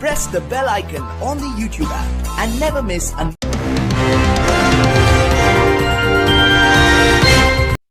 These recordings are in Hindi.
press the bell icon on the YouTube app and never miss an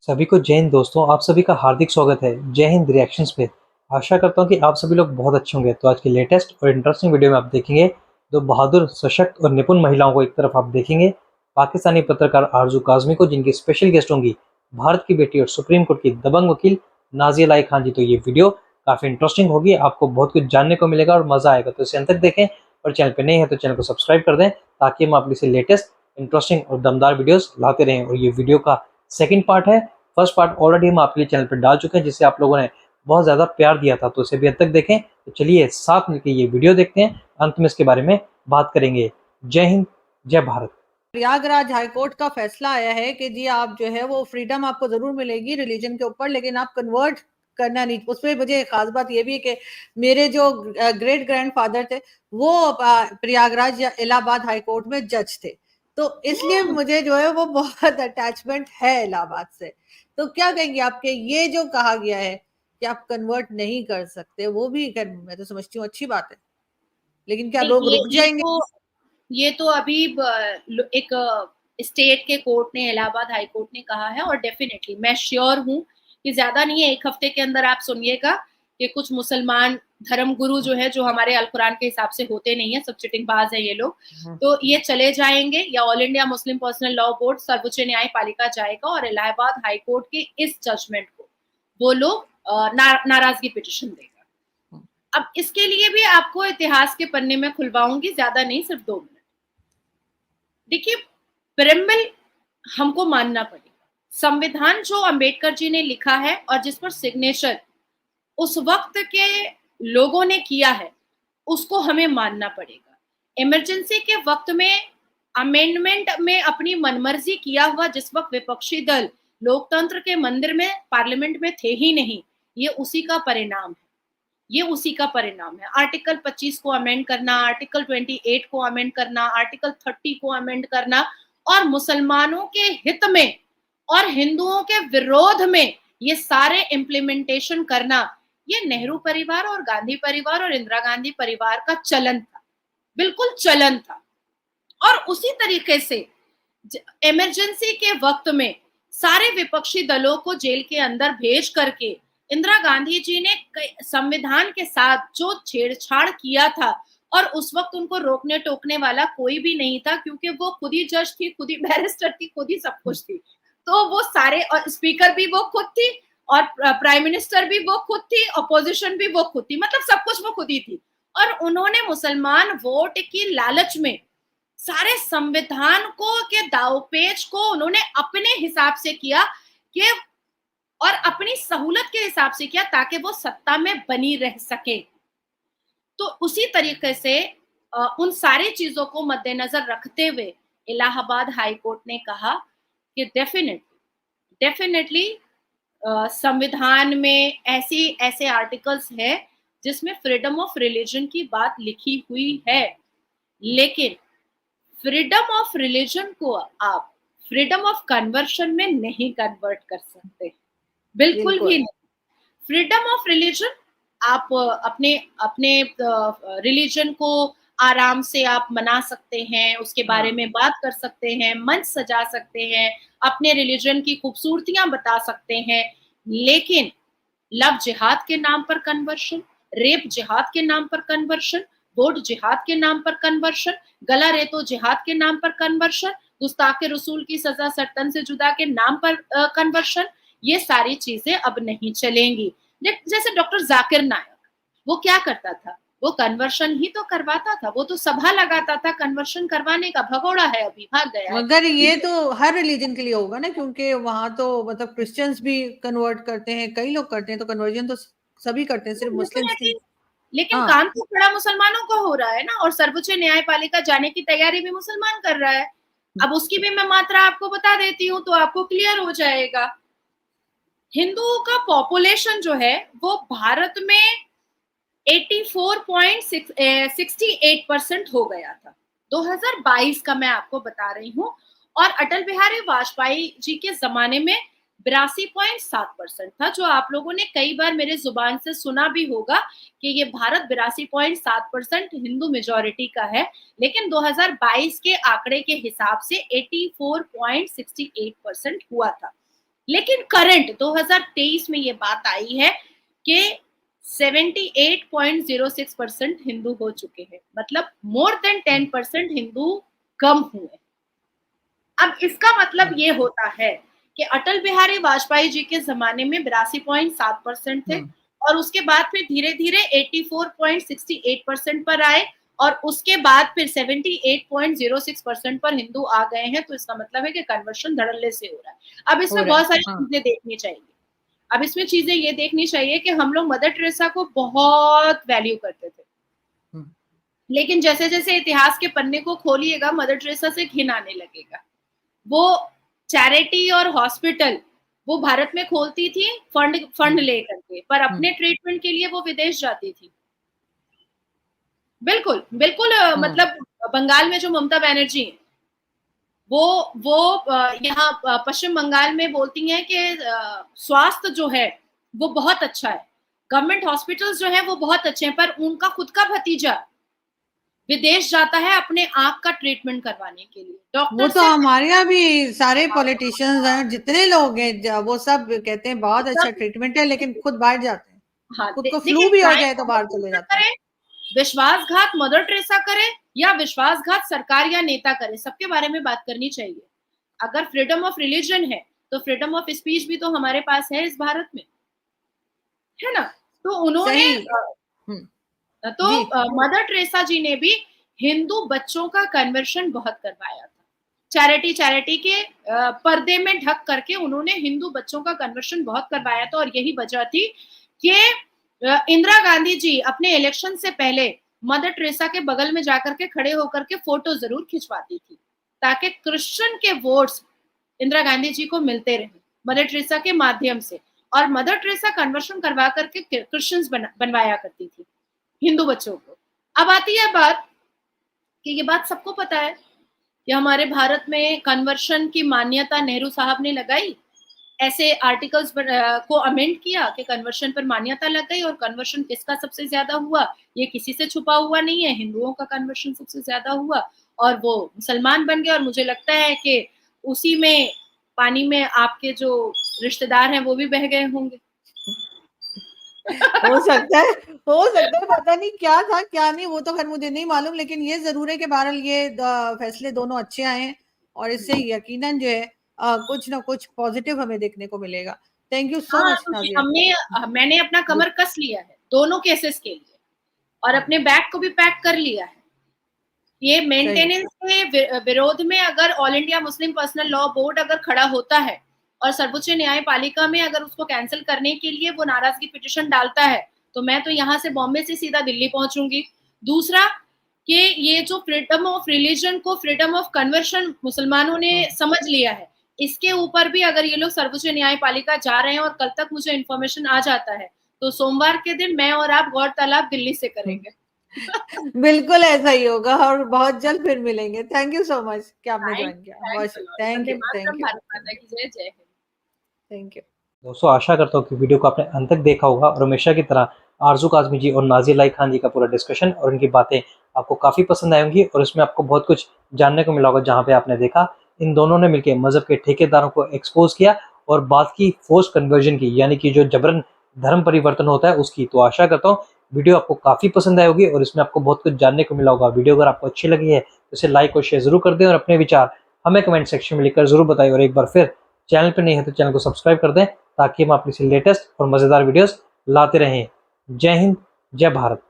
सभी को जय हिंद दोस्तों, आप सभी का हार्दिक स्वागत है जय हिंद रिएक्शंस पे। आशा करता हूँ कि आप सभी लोग बहुत अच्छे होंगे। तो आज की लेटेस्ट और इंटरेस्टिंग वीडियो में आप देखेंगे दो बहादुर, सशक्त और निपुण महिलाओं को। एक तरफ आप देखेंगे पाकिस्तानी पत्रकार आरजू काज़मी को, जिनकी स्पेशल गेस्ट होंगी भारत की बेटी और सुप्रीम कोर्ट की दबंग वकील नाज़िया इलाही खान जी। तो ये वीडियो काफ़ी इंटरेस्टिंग होगी, आपको बहुत कुछ जानने को मिलेगा और मज़ा आएगा। तो इसे अंत तक देखें और चैनल पर नए हैं तो चैनल को सब्सक्राइब कर दें, ताकि हम आपके लिए लेटेस्ट, इंटरेस्टिंग और दमदार वीडियोस लाते रहें। और ये वीडियो का सेकंड पार्ट है। फर्स्ट पार्ट ऑलरेडी हम आपके चैनल पर डाल चुके हैं, जिसे आप लोगों ने बहुत ज़्यादा प्यार दिया था, तो इसे भी अंत तक देखें। तो चलिए साथ मिलकर ये वीडियो देखते हैं, अंत में इसके बारे में बात करेंगे। जय हिंद, जय भारत। प्रयागराज हाईकोर्ट का फैसला आया है कि जी आप जो है वो फ्रीडम आपको जरूर मिलेगी रिलीजन के ऊपर, लेकिन आप कन्वर्ट करना नहीं। उसमें मुझे खास बात ये भी है कि मेरे जो ग्रेट ग्रैंडफादर थे वो प्रयागराज या इलाहाबाद हाईकोर्ट में जज थे, तो इसलिए मुझे जो है वो बहुत अटैचमेंट है इलाहाबाद से। तो क्या कहेंगे आपके ये जो कहा गया है कि आप कन्वर्ट नहीं कर सकते, वो भी मैं तो समझती हूँ अच्छी बात है, लेकिन क्या लोग रुक जाएंगे? ये तो अभी एक स्टेट के कोर्ट ने, इलाहाबाद हाई कोर्ट ने कहा है, और डेफिनेटली मैं श्योर हूँ कि ज्यादा नहीं है, एक हफ्ते के अंदर आप सुनिएगा कि कुछ मुसलमान धर्मगुरु जो है, जो हमारे अल कुरान के हिसाब से होते नहीं है, सब चिटिंगबाज है ये लोग, तो ये चले जाएंगे या all India Muslim personal law board, सर्वोच्च न्यायपालिका जाएगा और इलाहाबाद हाई कोर्ट के इस जजमेंट को वो लोग नाराजगी पिटिशन देगा। अब इसके लिए भी आपको इतिहास के पन्ने में खुलवाऊंगी, ज्यादा नहीं, सिर्फ 2 मिनट। देखिए, प्रेम्बल हमको मानना पड़ेगा। संविधान जो अंबेडकर जी ने लिखा है और जिस पर सिग्नेचर उस वक्त के लोगों ने किया है, उसको हमें मानना पड़ेगा। इमरजेंसी के वक्त में अमेंडमेंट में अपनी मनमर्जी किया हुआ जिस वक्त विपक्षी दल लोकतंत्र के मंदिर में, पार्लियामेंट में थे ही नहीं, ये उसी का परिणाम है। ये उसी का परिणाम है। आर्टिकल 25 को अमेंड करना, आर्टिकल 28 को अमेंड करना, आर्टिकल 30 को अमेंड करना और मुसलमानों के हित में और हिंदुओं के विरोध में ये सारे इम्प्लीमेंटेशन करना, ये नेहरू परिवार और गांधी परिवार और इंदिरा गांधी परिवार का चलन था, बिल्कुल चलन था। और उसी तरीके से इमरजेंसी के वक्त में सारे विपक्षी दलों को जेल के अंदर भेज करके इंदिरा गांधी जी ने संविधान के साथ जो छेड़छाड़ किया था, और उस वक्त उनको रोकने टोकने वाला कोई भी नहीं था, क्योंकि वो खुद ही जज थी, खुद ही बैरिस्टर थी, खुद ही सब कुछ थी। तो वो सारे, और स्पीकर भी वो खुद थी और प्राइम मिनिस्टर भी वो खुद थी, अपोजिशन भी वो खुद थी, मतलब सब कुछ वो खुद ही थी। और उन्होंने मुसलमान वोट की लालच में सारे संविधान को के दावपेच को उन्होंने अपने हिसाब से किया कि, और अपनी सहूलत के हिसाब से किया, ताकि वो सत्ता में बनी रह सके। तो उसी तरीके से उन सारी चीजों को मद्देनजर रखते हुए इलाहाबाद हाई कोर्ट ने कहा कि डेफिनेटली संविधान में ऐसे आर्टिकल्स हैं जिसमें फ्रीडम ऑफ रिलीजन की बात लिखी हुई है, लेकिन फ्रीडम ऑफ रिलीजन को आप फ्रीडम ऑफ कन्वर्शन में नहीं कन्वर्ट कर सकते, बिल्कुल भी नहीं। फ्रीडम ऑफ रिलीजन, आप अपने रिलीजन को आराम से आप मना सकते हैं, उसके बारे में बात कर सकते हैं, मंच सजा सकते हैं, अपने रिलीजन की खूबसूरतियां बता सकते हैं, लेकिन लव जिहाद के नाम पर कन्वर्शन, रेप जिहाद के नाम पर कन्वर्शन, वोट जिहाद के नाम पर कन्वर्शन, गला रेतो जिहाद के नाम पर कन्वर्शन, गुस्ताखे रसूल की सजा सर्तन से जुदा के नाम पर कन्वर्शन, ये सारी चीजें अब नहीं चलेंगी। जैसे डॉक्टर जाकिर नायक, वो क्या करता था? वो कन्वर्शन ही तो करवाता था, वो तो सभा लगाता था कन्वर्शन करवाने का, भगोड़ा है, अभी भाग गया है। मगर ये तो हर रिलीजन के लिए होगा ना, क्योंकि वहां तो मतलब क्रिश्चियंस भी कन्वर्ट करते हैं, कई लोग करते हैं, तो कन्वर्जन तो सभी करते हैं, सिर्फ मुस्लिम्स नहीं। लेकिन काम तो बड़ा मुसलमानों को हो रहा है ना, और सर्वोच्च न्यायपालिका जाने की तैयारी भी मुसलमान कर रहा है। अब उसकी भी मैं मात्रा आपको बता देती हूँ तो आपको क्लियर हो जाएगा। हिंदुओं का पॉपुलेशन जो है वो भारत में 84.68% हो गया था, 2022 का मैं आपको बता रही हूँ। और अटल बिहारी वाजपेयी जी के जमाने में 82.7% था, जो आप लोगों ने कई बार मेरे जुबान से सुना भी होगा कि ये भारत 82.7% हिंदू मेजॉरिटी का है, लेकिन 2022 के आंकड़े के हिसाब से 84.68% हुआ था। लेकिन करंट 2023 में ये बात आई है कि 78.06% हिंदू हो चुके हैं, मतलब मोर देन 10% हिंदू कम हुए। अब इसका मतलब ये होता है कि अटल बिहारी वाजपेयी जी के जमाने में 82.7% थे और उसके बाद फिर धीरे धीरे 84.68% पर आए और उसके बाद फिर 78.06% पर हिंदू आ गए हैं। तो इसका मतलब है कि कन्वर्शन धड़ल्ले से हो रहा है। अब इसमें बहुत सारी चीजें देखनी चाहिए। अब इसमें चीजें ये देखनी चाहिए कि हम लोग मदर टेरेसा को बहुत वैल्यू करते थे, लेकिन जैसे जैसे इतिहास के पन्ने को खोलिएगा मदर टेरेसा से घिन आने लगेगा। वो चैरिटी और हॉस्पिटल वो भारत में खोलती थी फंड लेकर के, पर अपने ट्रीटमेंट के लिए वो विदेश जाती थी। बिल्कुल बिल्कुल मतलब बंगाल में जो ममता बनर्जी है वो यहाँ पश्चिम बंगाल में बोलती हैं कि स्वास्थ्य जो है वो बहुत अच्छा है, गवर्नमेंट हॉस्पिटल्स जो है वो बहुत अच्छे हैं, पर उनका खुद का भतीजा विदेश जाता है अपने आंख का ट्रीटमेंट करवाने के लिए। डॉक्टर वो तो हमारे यहाँ भी सारे पॉलिटिशियंस हैं, जितने लोग हैं वो सब कहते हैं बहुत अच्छा ट्रीटमेंट है, लेकिन खुद बाहर जाते हैं। हाँ, खुद को फ्लू भी हो जाए तो बाहर चले जाते हैं। विश्वासघात मदर टेरेसा करे या विश्वासघात सरकार या नेता करे, सबके बारे में बात करनी चाहिए। अगर फ्रीडम ऑफ रिलीजन है तो फ्रीडम ऑफ स्पीच भी तो हमारे पास है इस भारत में, है ना। तो उन्होंने तो मदर टेरेसा जी ने भी हिंदू बच्चों का कन्वर्शन बहुत करवाया था। चैरिटी के पर्दे में ढक करके उन्होंने हिंदू बच्चों का कन्वर्शन बहुत करवाया था। और यही वजह थी कि इंदिरा गांधी जी अपने इलेक्शन से पहले मदर टेरेसा के बगल में जाकर के खड़े होकर के फोटो जरूर खिंचवाती थी, ताकि क्रिश्चियन के वोट्स इंदिरा गांधी जी को मिलते रहे मदर टेरेसा के माध्यम से। और मदर टेरेसा कन्वर्शन करवा करके क्रिश्चियंस बनवाया करती थी हिंदू बच्चों को। अब आती है बात कि ये बात सबको पता है कि हमारे भारत में कन्वर्शन की मान्यता नेहरू साहब ने लगाई, ऐसे आर्टिकल्स को अमेंड किया कि कन्वर्शन पर मान्यता लग गई। और कन्वर्शन किसका सबसे ज्यादा हुआ, ये किसी से छुपा हुआ नहीं है, हिंदुओं का कन्वर्शन सबसे ज्यादा हुआ और वो मुसलमान बन गए। और मुझे लगता है कि उसी में पानी में आपके जो रिश्तेदार हैं वो भी बह गए होंगे। हो सकता है पता नहीं क्या था क्या नहीं, वो तो खैर मुझे नहीं मालूम, लेकिन ये जरूर है कि बहरहाल ये फैसले दोनों अच्छे आए हैं और इससे यकीनन जो है कुछ ना कुछ पॉजिटिव हमें देखने को मिलेगा। Thank you so much Nazia. मैंने अपना कमर कस लिया है दोनों केसेस के लिए और अपने बैग को भी पैक कर लिया है। ये मेंटेनेंस के विरोध में अगर all India Muslim personal law board अगर खड़ा होता है और सर्वोच्च न्यायपालिका में अगर उसको कैंसिल करने के लिए वो नाराजगी पिटीशन डालता है, तो मैं तो यहाँ से बॉम्बे से सीधा दिल्ली पहुंचूंगी। दूसरा कि ये जो फ्रीडम ऑफ रिलीजन को फ्रीडम ऑफ कन्वर्शन मुसलमानों ने समझ लिया है, इसके ऊपर भी अगर ये लोग सर्वोच्च न्यायपालिका जा रहे हैं और कल तक मुझे इन्फॉर्मेशन आ जाता है, तो सोमवार के दिन मैं और आप गौर तलाब दिल्ली से करेंगे। बिल्कुल ऐसा ही होगा और बहुत जल्द फिर मिलेंगे। थैंक यू सो मच कि आपने ज्वाइन किया। Thank you thank you. दोस्तों आशा करता हूँ कि वीडियो को आपने अंत तक देखा होगा और हमेशा की तरह आरजू काज़मी जी और नाज़िया इलाही खान जी का पूरा डिस्कशन और उनकी बातें आपको काफ़ी पसंद आई होंगी और इसमें आपको बहुत कुछ जानने को मिला होगा। जहाँ पे आपने देखा इन दोनों ने मिलकर मजहब के ठेकेदारों को एक्सपोज किया और बात की फोर्स कन्वर्जन की, यानी कि जो जबरन धर्म परिवर्तन होता है उसकी। तो आशा करता हूँ वीडियो आपको काफ़ी पसंद आई होगी और इसमें आपको बहुत कुछ जानने को मिला होगा। वीडियो अगर आपको अच्छी लगी है तो इसे लाइक और शेयर जरूर कर दें और अपने विचार हमें कमेंट सेक्शन में लिखकर जरूर बताएं। और एक बार फिर चैनल पर नहीं है तो चैनल को सब्सक्राइब कर दें ताकि हम अपनी लेटेस्ट और मज़ेदार वीडियोस लाते रहें। जय हिंद, जय भारत।